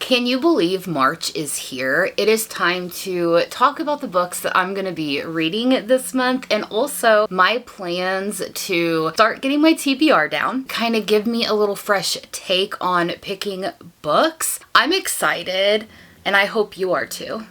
Can you believe March is here? It is time to talk about the books that I'm going to be reading this month, and also my plans to start getting my TBR down, kind of give me a little fresh take on picking books. I'm excited, and I hope you are too.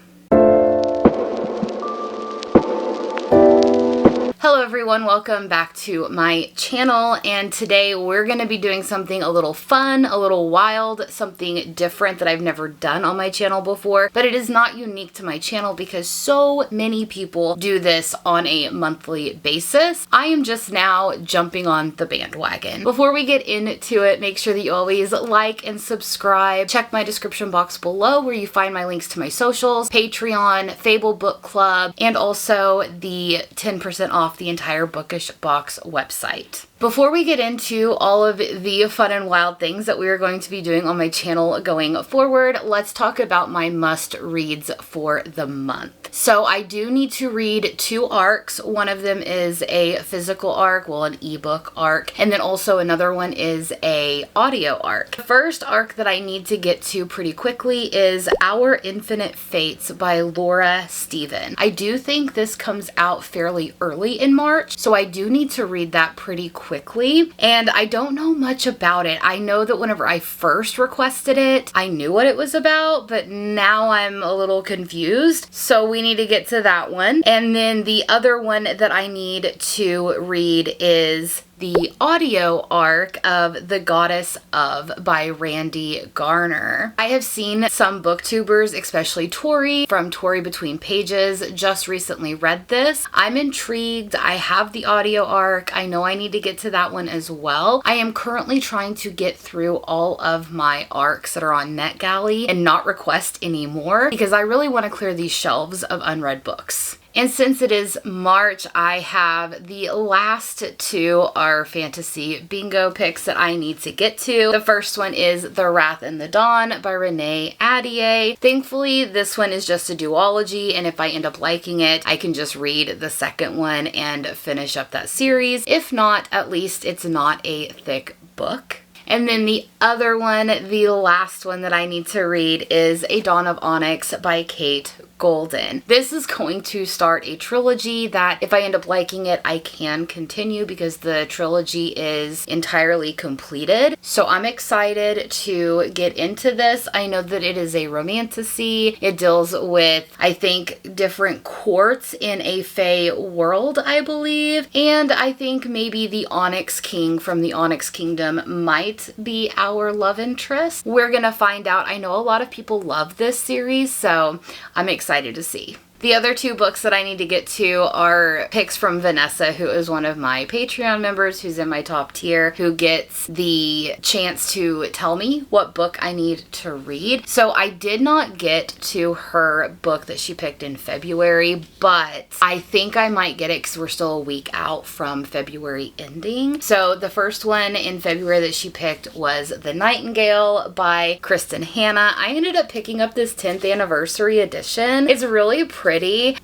Hello everyone, welcome back to my channel, and today we're going to be doing something a little fun, a little wild, something different that I've never done on my channel before, but it is not unique to my channel because so many people do this on a monthly basis. I am just now jumping on the bandwagon. Before we get into it, make sure that you always like and subscribe. Check my description box below where you find my links to my socials, Patreon, Fable Book Club, and also the 10% off the entire Bookish Box website. Before we get into all of the fun and wild things that we are going to be doing on my channel going forward, let's talk about my must-reads for the month. So I do need to read 2 arcs. One of them is a physical arc, well, an ebook arc, and then also another one is a audio arc. The first arc that I need to get to pretty quickly is Our Infinite Fates by Laura Steven. I do think this comes out fairly early in March, so I do need to read that pretty quickly, and I don't know much about it. I know that whenever I first requested it, I knew what it was about, but now I'm a little confused, so we need to get to that one. And then the other one that I need to read is the audio arc of The Goddess of by Randy Garner. I have seen some booktubers, especially Tori from Tori Between Pages, just recently read this. I'm intrigued. I have the audio arc. I know I need to get to that one as well. I am currently trying to get through all of my arcs that are on NetGalley and not request anymore because I really want to clear these shelves of unread books. And since it is March, I have the last 2 are fantasy bingo picks that I need to get to. The first one is The Wrath and the Dawn by Renee Ahdieh. Thankfully, this one is just a duology, and if I end up liking it, I can just read the second one and finish up that series. If not, at least it's not a thick book. And then the other one, the last one that I need to read, is A Dawn of Onyx by Kate Golden. This is going to start a trilogy that if I end up liking it, I can continue because the trilogy is entirely completed. So I'm excited to get into this. I know that it is a romantasy. It deals with, I think, different courts in a fae world, I believe. And I think maybe the Onyx King from the Onyx Kingdom might be our love interest. We're gonna find out. I know a lot of people love this series, so I'm excited to see. The other 2 books that I need to get to are picks from Vanessa, who is one of my Patreon members, who's in my top tier, who gets the chance to tell me what book I need to read. So I did not get to her book that she picked in February, but I think I might get it because we're still a week out from February ending. So the first one in February that she picked was The Nightingale by Kristen Hanna. I ended up picking up this 10th anniversary edition. It's really pretty.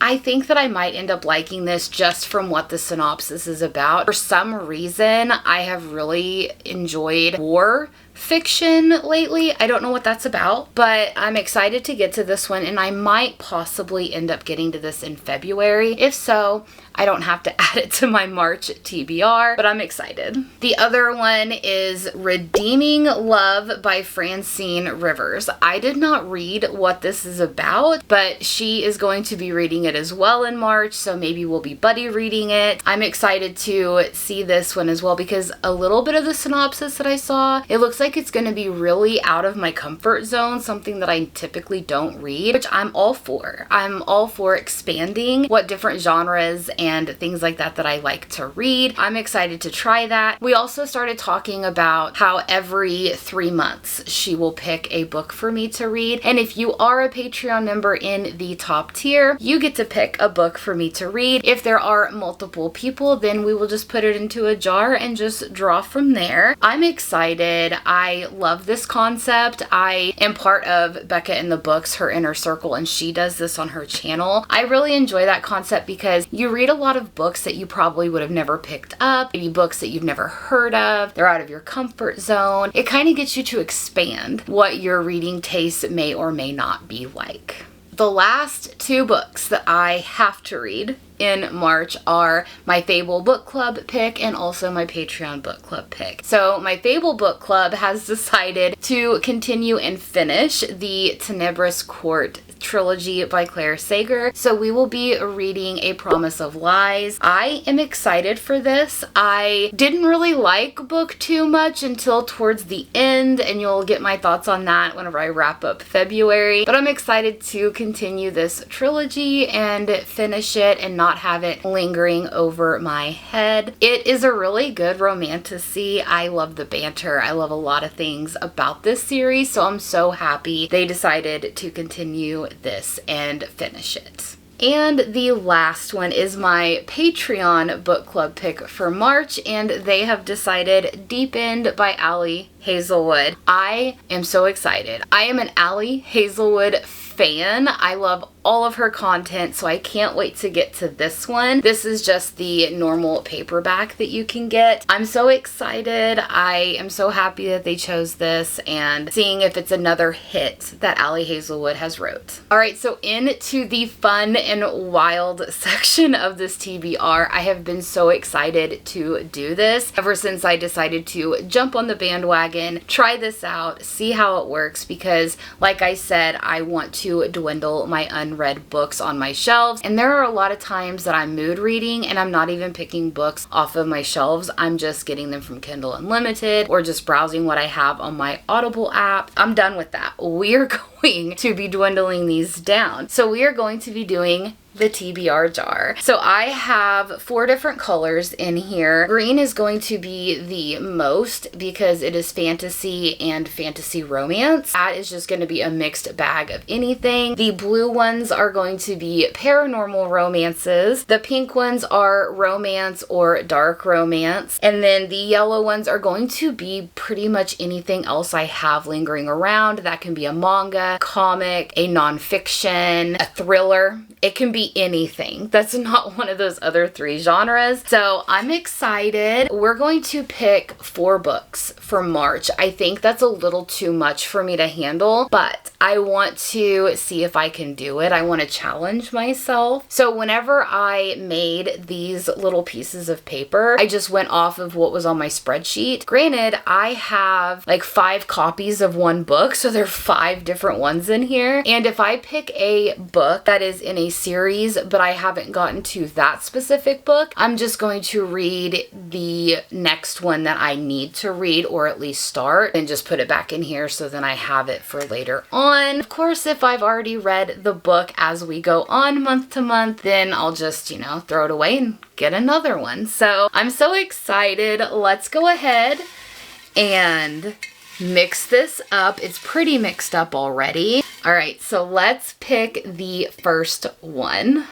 I think that I might end up liking this just from what the synopsis is about. For some reason, I have really enjoyed war fiction lately. I don't know what that's about, but I'm excited to get to this one, and I might possibly end up getting to this in February. If so, I don't have to add it to my March TBR, but I'm excited. The other one is Redeeming Love by Francine Rivers. I did not read what this is about, but she is going to be reading it as well in March, so maybe we'll be buddy reading it. I'm excited to see this one as well because a little bit of the synopsis that I saw, it looks like it's going to be really out of my comfort zone, something that I typically don't read, which I'm all for. I'm all for expanding what different genres and things like that I like to read. I'm excited to try that. We also started talking about how every 3 months she will pick a book for me to read, and if you are a Patreon member in the top tier, you get to pick a book for me to read. If there are multiple people, then we will just put it into a jar and just draw from there. I'm excited. I love this concept. I am part of Becca in the Books, her inner circle, and she does this on her channel. I really enjoy that concept because you read a lot of books that you probably would have never picked up, maybe books that you've never heard of. They're out of your comfort zone. It kind of gets you to expand what your reading taste may or may not be like. The last 2 books that I have to read in March are my Fable book club pick and also my Patreon book club pick. So my Fable book club has decided to continue and finish the Tenebrous Court trilogy by Claire Sager. So we will be reading A Promise of Lies. I am excited for this. I didn't really like book 2 much until towards the end, and you'll get my thoughts on that whenever I wrap up February. But I'm excited to continue this trilogy and finish it and not have it lingering over my head. It is a really good romantasy. I love the banter. I love a lot of things about this series, so I'm so happy they decided to continue this and finish it. And the last one is my Patreon book club pick for March, and they have decided Deep End by Ali Hazelwood. I am so excited. I am an Ali Hazelwood fan. I love all of her content, so I can't wait to get to this one. This is just the normal paperback that you can get. I'm so excited. I am so happy that they chose this and seeing if it's another hit that Ali Hazelwood has wrote. Alright, so into the fun and wild section of this TBR. I have been so excited to do this ever since I decided to jump on the bandwagon, try this out, see how it works, because like I said, I want to dwindle my unread books on my shelves, and there are a lot of times that I'm mood reading and I'm not even picking books off of my shelves. I'm just getting them from Kindle Unlimited or just browsing what I have on my Audible app. I'm done with that. We are going to be dwindling these down. So we are going to be doing the TBR jar. So I have 4 different colors in here. Green is going to be the most because it is fantasy and fantasy romance. That is just going to be a mixed bag of anything. The blue ones are going to be paranormal romances. The pink ones are romance or dark romance. And then the yellow ones are going to be pretty much anything else I have lingering around. That can be a manga, comic, a nonfiction, a thriller. It can be anything that's not one of those other 3 genres. So I'm excited. We're going to pick 4 books for March. I think that's a little too much for me to handle, but I want to see if I can do it. I want to challenge myself. So whenever I made these little pieces of paper, I just went off of what was on my spreadsheet. Granted, I have like 5 copies of one book, so there are 5 different ones in here. And if I pick a book that is in a series, but I haven't gotten to that specific book, I'm just going to read the next one that I need to read, or at least start, and just put it back in here so then I have it for later on. Of course, if I've already read the book as we go on month to month, then I'll just, throw it away and get another one. So I'm so excited. Let's go ahead and mix this up. It's pretty mixed up already. All right, so let's pick the first one.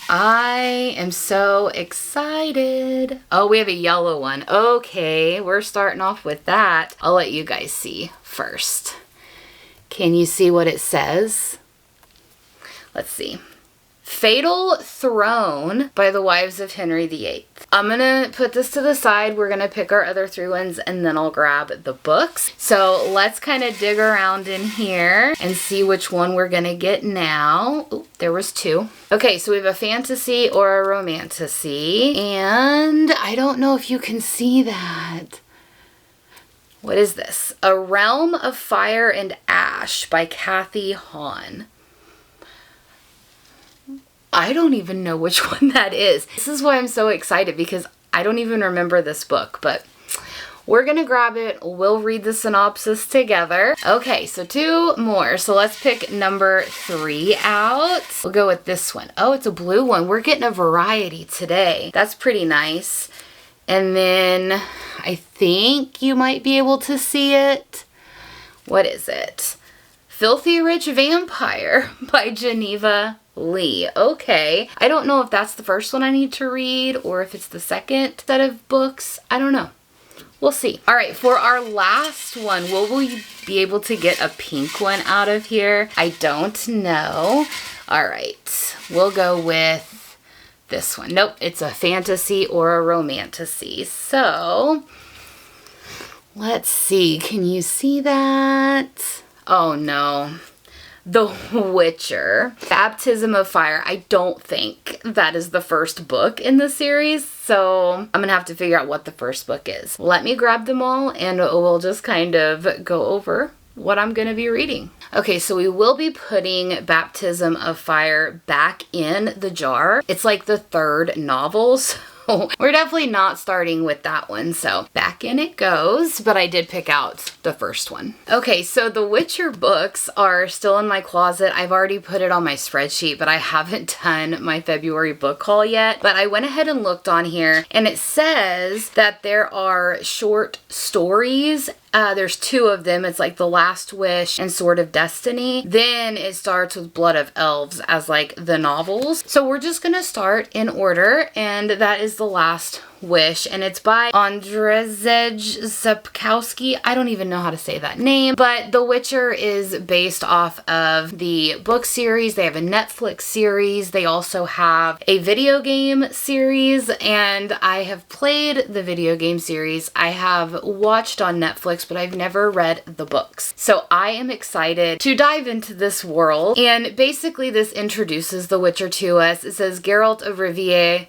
I am so excited. Oh, we have a yellow one. Okay, we're starting off with that. I'll let you guys see first. Can you see what it says? Let's see. Fatal Throne by the Wives of Henry VIII. I'm gonna put this to the side. We're gonna pick our other 3 ones and then I'll grab the books. So let's kind of dig around in here and see which one we're gonna get now. Ooh, there was 2. Okay, so we have a fantasy or a romantasy, and I don't know if you can see that. What is this? A Realm of Fire and Ash by Kathy Hahn. I don't even know which one that is. This is why I'm so excited, because I don't even remember this book, but we're gonna grab it. We'll read the synopsis together. Okay, so 2 more. So let's pick number 3 out. We'll go with this one. Oh, it's a blue one. We're getting a variety today. That's pretty nice. And then I think you might be able to see it. What is it? Filthy Rich Vampire by Geneva Lee. Okay. I don't know if that's the first one I need to read or if it's the second set of books. I don't know. we'll see. All right, for our last one, will we be able to get a pink one out of here? I don't know. All right, we'll go with this one. Nope, it's a fantasy or a romantasy. So let's see, can you see that? Oh no. The Witcher. Baptism of Fire. I don't think that is the first book in the series, so I'm gonna have to figure out what the first book is. Let me grab them all and we'll just kind of go over what I'm gonna be reading. Okay, so we will be putting Baptism of Fire back in the jar. It's like the third novel, so we're definitely not starting with that one. So back in it goes, but I did pick out the first one. Okay, so the Witcher books are still in my closet. I've already put it on my spreadsheet, but I haven't done my February book haul yet. But I went ahead and looked on here and it says that there are short stories. There's 2 of them. It's like The Last Wish and Sword of Destiny. Then it starts with Blood of Elves as like the novels. So we're just gonna start in order, and that is The Last Wish, and it's by Andrzej Sapkowski. I don't even know how to say that name, but The Witcher is based off of the book series. They have a Netflix series. They also have a video game series, and I have played the video game series. I have watched on Netflix, but I've never read the books. So I am excited to dive into this world, and basically this introduces The Witcher to us. It says Geralt of Riviere.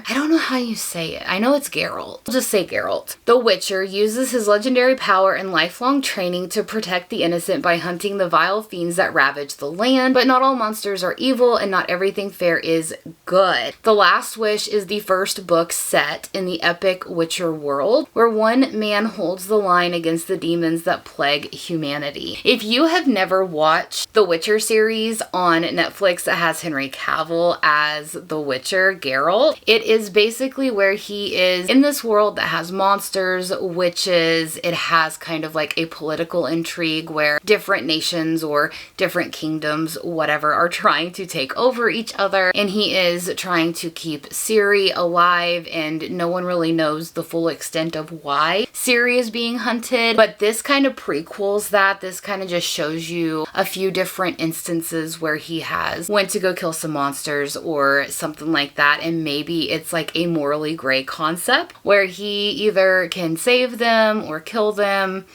I don't know how you say it. I know it's Geralt. I'll just say Geralt. The Witcher uses his legendary power and lifelong training to protect the innocent by hunting the vile fiends that ravage the land, but not all monsters are evil and not everything fair is good. The Last Wish is the first book set in the epic Witcher world, where one man holds the line against the demons that plague humanity. If you have never watched the Witcher series on Netflix that has Henry Cavill as the Witcher, Geralt, it is basically where he is in this world that has monsters, witches. It has kind of like a political intrigue where different nations or different kingdoms, whatever, are trying to take over each other, and he is trying to keep Ciri alive, and no one really knows the full extent of why Ciri is being hunted. But this kind of prequels that. This kind of just shows you a few different instances where he has went to go kill some monsters or something like that, and maybe it's like a morally gray concept where he either can save them or kill them,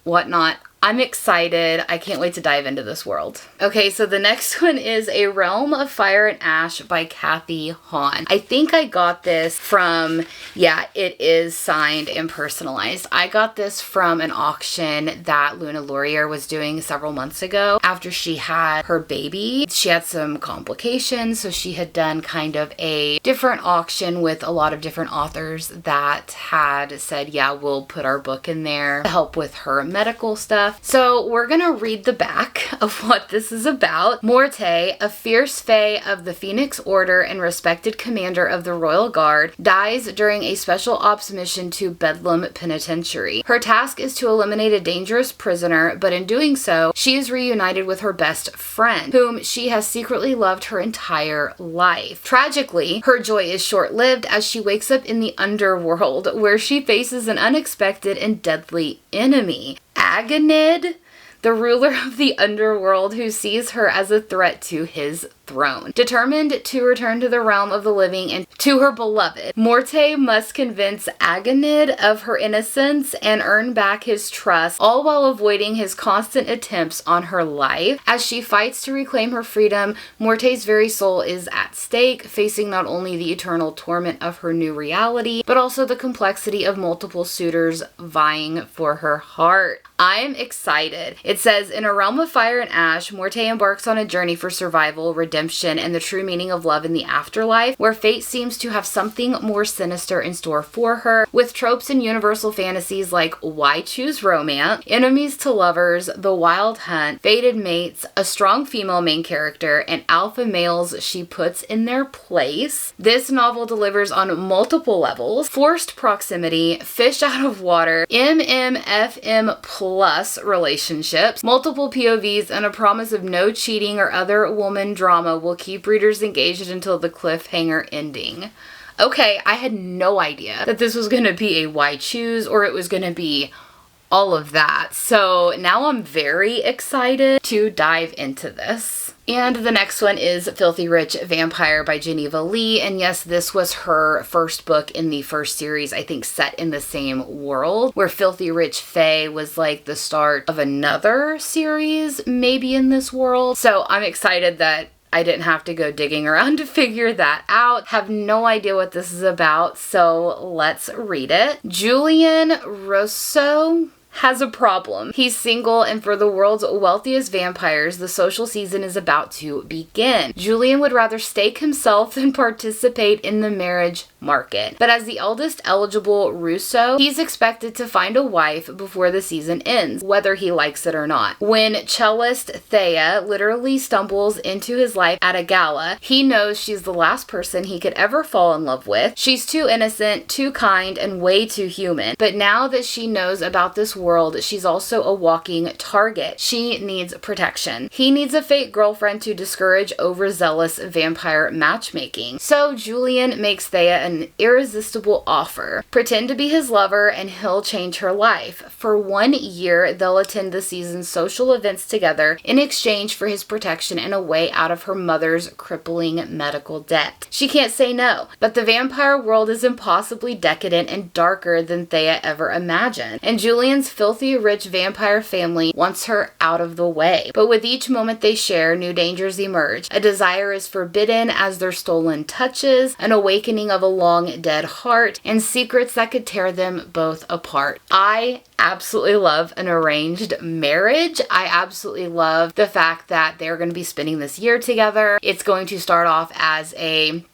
whatnot. I'm excited. I can't wait to dive into this world. Okay, so the next one is A Realm of Fire and Ash by Kathy Hahn. I think I got this from, yeah, it is signed and personalized. I got this from an auction that Luna Laurier was doing several months ago after she had her baby. She had some complications, so she had done kind of a different auction with a lot of different authors that had said, yeah, we'll put our book in there to help with her medical stuff. So we're gonna read the back of what this is about. Morte, a fierce fae of the Phoenix Order and respected commander of the Royal Guard, dies during a special ops mission to Bedlam Penitentiary. Her task is to eliminate a dangerous prisoner, but in doing so, she is reunited with her best friend, whom she has secretly loved her entire life. Tragically, her joy is short-lived as she wakes up in the underworld, where she faces an unexpected and deadly enemy. Agonid, the ruler of the underworld, who sees her as a threat to his throne. Determined to return to the realm of the living and to her beloved, Morte must convince Agonid of her innocence and earn back his trust, all while avoiding his constant attempts on her life. As she fights to reclaim her freedom, Morte's very soul is at stake, facing not only the eternal torment of her new reality, but also the complexity of multiple suitors vying for her heart. I'm excited. It says, in A Realm of Fire and Ash, Morte embarks on a journey for survival, redemption, and the true meaning of love in the afterlife, where fate seems to have something more sinister in store for her, with tropes and universal fantasies like why choose romance, enemies to lovers, the wild hunt, fated mates, a strong female main character, and alpha males she puts in their place. This novel delivers on multiple levels: forced proximity, fish out of water, MMFM plus relationships, multiple POVs, and a promise of no cheating or other woman drama will keep readers engaged until the cliffhanger ending. Okay, I had no idea that this was going to be a why choose or it was going to be all of that. So now I'm very excited to dive into this. And the next one is Filthy Rich Vampire by Geneva Lee. And yes, this was her first book in the first series, I think set in the same world, where Filthy Rich Fae was like the start of another series, maybe in this world. So I'm excited that I didn't have to go digging around to figure that out. Have no idea what this is about, so let's read it. Julian Rousseau has a problem. He's single, and for the world's wealthiest vampires, the social season is about to begin. Julian would rather stake himself than participate in the marriage market. But as the eldest eligible Rousseau, he's expected to find a wife before the season ends, whether he likes it or not. When cellist Thea literally stumbles into his life at a gala, he knows she's the last person he could ever fall in love with. She's too innocent, too kind, and way too human. But now that she knows about this world, she's also a walking target. She needs protection. He needs a fake girlfriend to discourage overzealous vampire matchmaking. So Julian makes Thea an irresistible offer. Pretend to be his lover and he'll change her life. For 1 year, they'll attend the season's social events together in exchange for his protection and a way out of her mother's crippling medical debt. She can't say no, but the vampire world is impossibly decadent and darker than Thea ever imagined, and Julian's filthy rich vampire family wants her out of the way. But with each moment they share, new dangers emerge. A desire is forbidden as their stolen touches, an awakening of a long dead heart, and secrets that could tear them both apart. I absolutely love an arranged marriage. I absolutely love the fact that they're going to be spending this year together. It's going to start off as a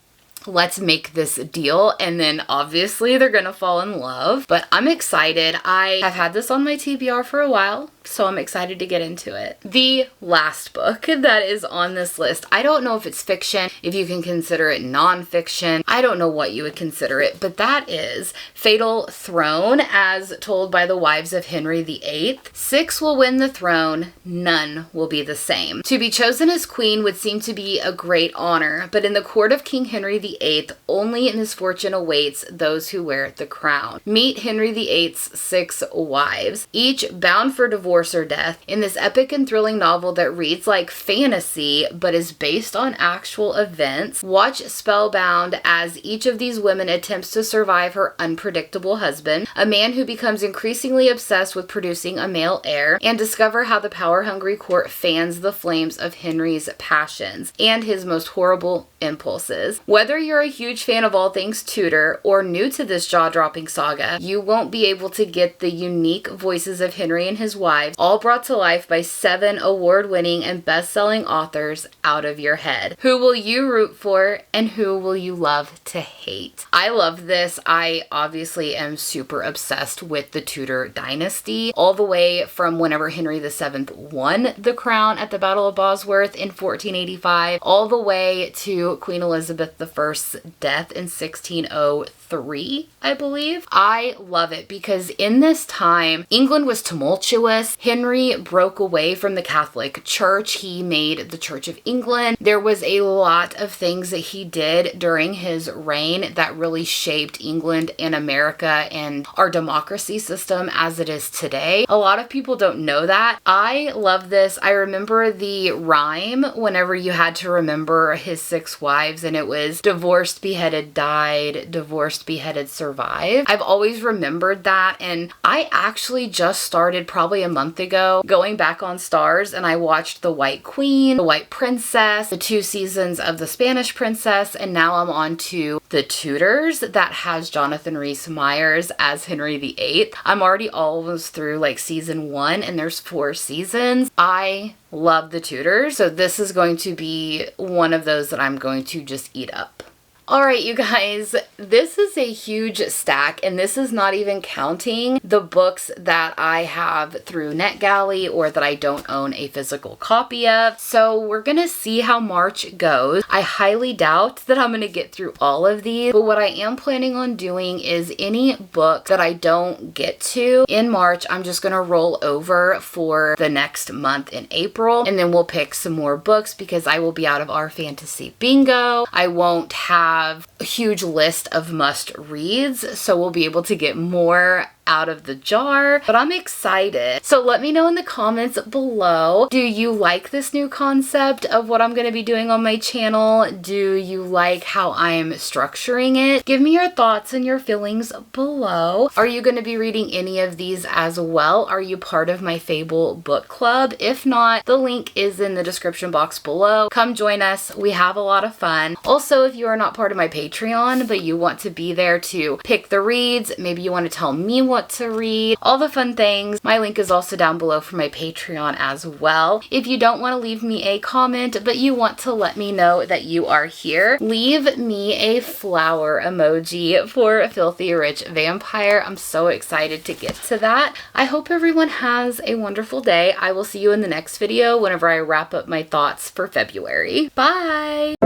let's make this deal, and then obviously they're gonna fall in love. But I'm excited. I have had this on my TBR for a while, so I'm excited to get into it. The last book that is on this list, I don't know if it's fiction, if you can consider it non-fiction. I don't know what you would consider it, but that is Fatal Throne, as told by the wives of Henry VIII. 6 will win the throne, none will be the same. To be chosen as queen would seem to be a great honor, but in the court of King Henry VIII, only misfortune awaits those who wear the crown. Meet Henry VIII's 6 wives, each bound for divorce or death, in this epic and thrilling novel that reads like fantasy but is based on actual events. Watch spellbound as each of these women attempts to survive her unpredictable husband, a man who becomes increasingly obsessed with producing a male heir, and discover how the power-hungry court fans the flames of Henry's passions and his most horrible impulses. Whether you're a huge fan of all things Tudor or new to this jaw-dropping saga, you won't be able to get the unique voices of Henry and his wives, all brought to life by 7 award-winning and best-selling authors, out of your head. Who will you root for and who will you love to hate? I love this. I obviously am super obsessed with the Tudor dynasty, all the way from whenever Henry VII won the crown at the Battle of Bosworth in 1485, all the way to Queen Elizabeth I's death in 1603, I believe. I love it because in this time, England was tumultuous. Henry broke away from the Catholic Church. He made the Church of England. There was a lot of things that he did during his reign that really shaped England and America and our democracy system as it is today. A lot of people don't know that. I love this. I remember the rhyme whenever you had to remember his 6 wives, and it was divorced, beheaded, died, divorced, beheaded, survived. I've always remembered that, and I actually just started probably a month ago going back on Stars, and I watched The White Queen, The White Princess, the 2 seasons of The Spanish Princess, and now I'm on to The Tudors that has Jonathan Rhys-Meyers as Henry VIII. I'm already almost through like season 1, and there's 4 seasons. I love The Tudors, so this is going to be one of those that I'm going to just eat up. Alright, you guys, this is a huge stack, and this is not even counting the books that I have through NetGalley or that I don't own a physical copy of. So we're gonna see how March goes. I highly doubt that I'm gonna get through all of these, but what I am planning on doing is any book that I don't get to in March, I'm just gonna roll over for the next month in April, and then we'll pick some more books because I will be out of our fantasy bingo. I won't have have a huge list of must reads, so we'll be able to get more out of the jar, but I'm excited. So let me know in the comments below, do you like this new concept of what I'm going to be doing on my channel? Do you like how I'm structuring it? Give me your thoughts and your feelings below. Are you going to be reading any of these as well? Are you part of my Fable book club? If not, the link is in the description box below. Come join us. We have a lot of fun. Also, if you are not part of my Patreon, but you want to be there to pick the reads, maybe you want to tell me what to read, all the fun things, my link is also down below for my Patreon as well. If you don't want to leave me a comment, but you want to let me know that you are here, leave me a flower emoji for Filthy Rich Vampire. I'm so excited to get to that. I hope everyone has a wonderful day. I will see you in the next video whenever I wrap up my thoughts for February. Bye!